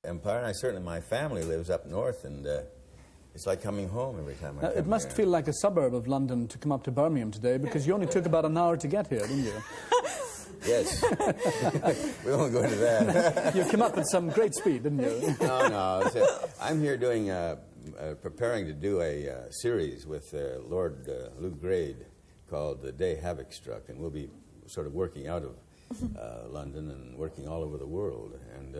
Empire, and certainly my family lives up north, and it's like coming home every time I come It must feel like a suburb of London to come up to Birmingham today, because you only took about an hour to get here, didn't you? Yes. We won't go into that. You came up at some great speed, didn't you? No. I'm here doing, preparing to do a series with Lord Lou Reid called The Day Havoc Struck, and we'll be sort of working out of London and working all over the world, and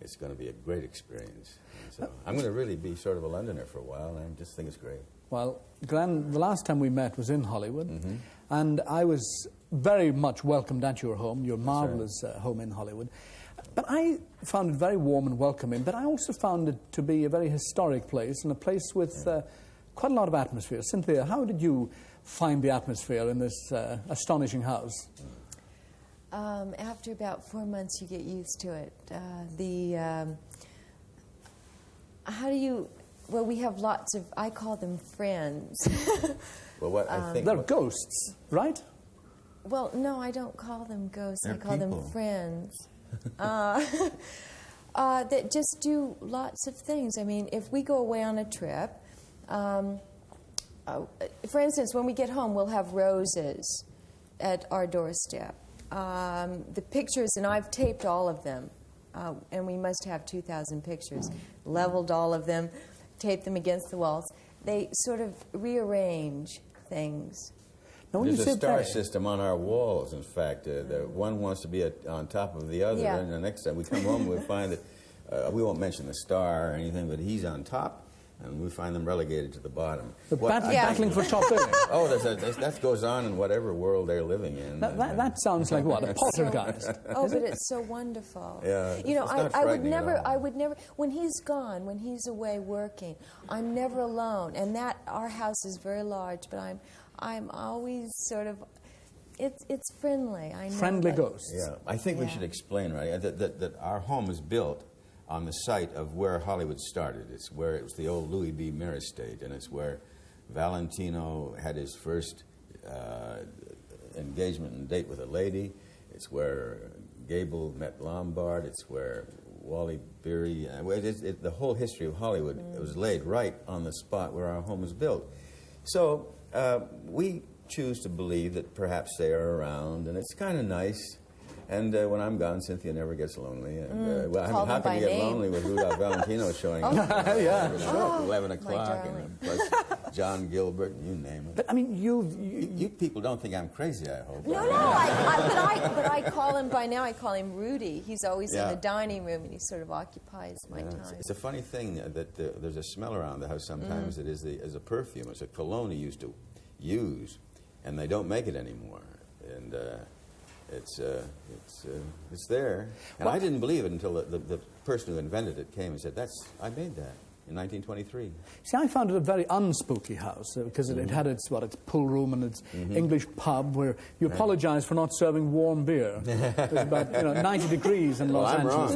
it's going to be a great experience. And so I'm going to really be sort of a Londoner for a while, and I just think it's great. Well, Glenn, the last time we met was in Hollywood, and I was very much welcomed at your home, your marvellous home in Hollywood. But I found it very warm and welcoming, but I also found it to be a very historic place, and a place with quite a lot of atmosphere. Cynthia, how did you find the atmosphere in this astonishing house? After about 4 months, you get used to it. How do you... Well, we have lots of... I call them friends. Well, what I think... They're ghosts, right? Well, no, I don't call them ghosts. They're I call people. them friends. That just do lots of things. I mean, if we go away on a trip... for instance, when we get home, we'll have roses at our doorstep. The pictures, and I've taped all of them, and we must have 2,000 pictures, leveled all of them, taped them against the walls. They sort of rearrange things. Now, when There's you a sit star there, system on our walls, in fact. The one wants to be on top of the other, and the next time we come home, we'll find that, we won't mention the star or anything, but he's on top, and we find them relegated to the bottom. battling for top billing. Oh, that goes on in whatever world they're living in. That sounds like what? A poltergeist. Oh, but it's so wonderful. Yeah, you know, it's not I would frightening at never, all. I would never, when he's gone, when he's away working, I'm never alone. And our house is very large, but I'm always sort of, it's friendly. I know Friendly that. ghosts. Yeah, I think we should explain, right, that our home is built on the site of where Hollywood started. It's where it was the old Louis B. Mayer estate, and it's where Valentino had his first engagement and date with a lady. It's where Gable met Lombard. It's where Wally Beery... the whole history of Hollywood was laid right on the spot where our home was built. So we choose to believe that perhaps they are around, and it's kind of nice. And when I'm gone, Cynthia never gets lonely. And, well, I mean, how can you get lonely with Rudolph Valentino showing up at 11 o'clock, and plus John Gilbert, you name it. But I mean, you people don't think I'm crazy, I hope. No, but I call him, by now I call him Rudy. He's always in the dining room, and he sort of occupies my time. It's a funny thing that there's a smell around the house sometimes that is a perfume. It's a cologne he used to use, and they don't make it anymore. And it's there. And I didn't believe it until the person who invented it came and said, I made that in 1923. See, I found it a very unspooky house because it had its pool room and its English pub where you apologize for not serving warm beer. It was about 90 degrees in Los Angeles.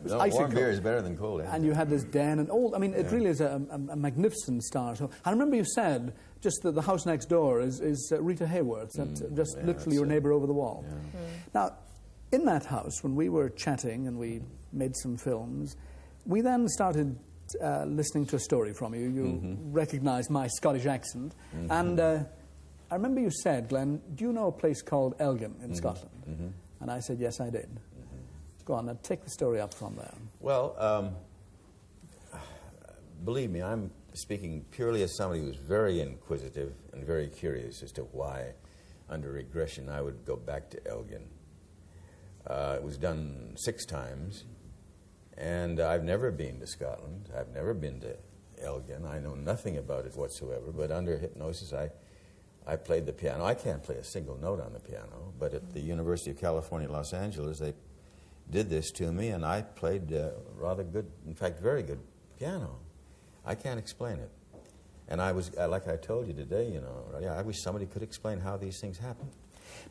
No, warm beer is better than cold. And you had this den and all. I mean, it really is a magnificent start. So I remember you said just that the house next door is Rita Hayworth's, just literally your neighbour over the wall. Yeah. Now, in that house, when we were chatting and we made some films, we then started listening to a story from you. You recognised my Scottish accent. And I remember you said, Glenn, do you know a place called Elgin in Scotland? And I said, yes, I did. Go on, now take the story up from there. Well, believe me, I'm speaking purely as somebody who's very inquisitive and very curious as to why, under regression, I would go back to Elgin. It was done 6 times. And I've never been to Scotland. I've never been to Elgin. I know nothing about it whatsoever. But under hypnosis, I played the piano. I can't play a single note on the piano. But at the University of California, Los Angeles, they did this to me, and I played rather good, in fact, very good piano. I can't explain it. And I was, like I told you today, I wish somebody could explain how these things happen.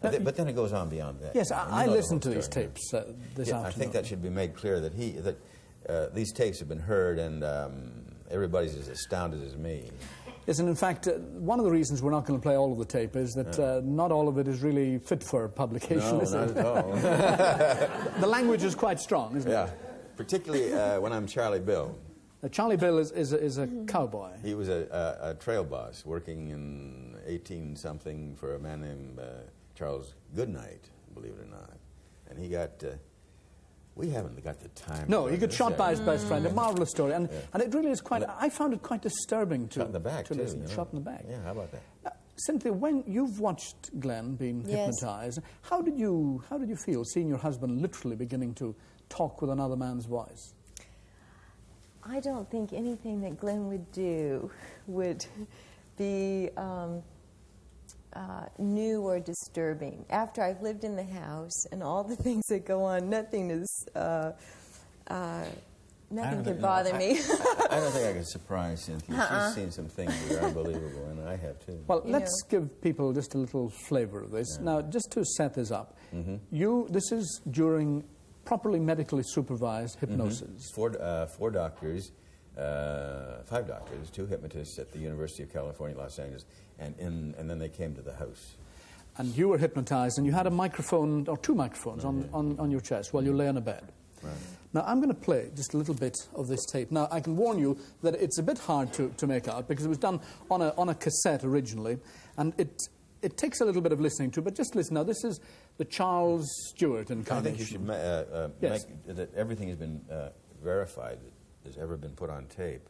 But then it goes on beyond that. Yes, I listened to these tapes this afternoon. I think that should be made clear that these tapes have been heard, and everybody's as astounded as me. Yes, and in fact, one of the reasons we're not going to play all of the tape is that not all of it is really fit for publication, No, is not it? at all. The language is quite strong, isn't it? particularly when I'm Charlie Bill. Charlie Bill is a cowboy. He was a trail boss working in 18-something for a man named Charles Goodnight, believe it or not. And he got... we haven't got the time. No, he got shot by his best friend. A marvellous story. And it really is quite... I found it quite disturbing to shot in the back, to too, listen. you know? Shot in the back. Yeah, how about that? Cynthia, when you've watched Glenn being hypnotised, how did you feel seeing your husband literally beginning to talk with another man's voice? I don't think anything that Glenn would do would be new or disturbing. After I've lived in the house and all the things that go on, nothing is... nothing could bother me. I don't think I could surprise Cynthia. She's seen some things that are unbelievable, and I have too. Well, let's give people just a little flavour of this. Now, just to set this up, this is during properly medically supervised hypnosis. 4 doctors, 5 doctors, 2 hypnotists at the University of California, Los Angeles, and then they came to the house. And you were hypnotised, and you had a microphone, or 2 microphones, on your chest while you lay on a bed. Right. Now, I'm going to play just a little bit of this tape. Now, I can warn you that it's a bit hard to make out, because it was done on a cassette originally, and it takes a little bit of listening to, but just listen. Now, this is the Charles Stewart incarnation. I think you should make that everything has been verified that has ever been put on tape.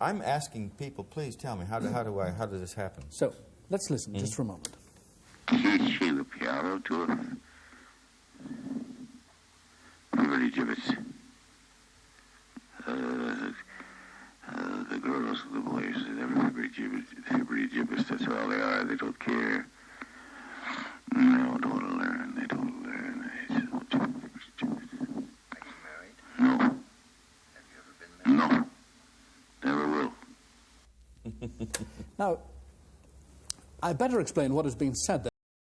I'm asking people, please tell me, how does this happen? So, let's listen just for a moment. She the piano to her. Everybody gibbets. The girls and the boys, everybody gibbets, that's all they are. They don't care. They don't want to learn. They don't learn. They just gibbets. Are you married? No. Have you ever been married? No. Never will. Now, I better explain what is being said there.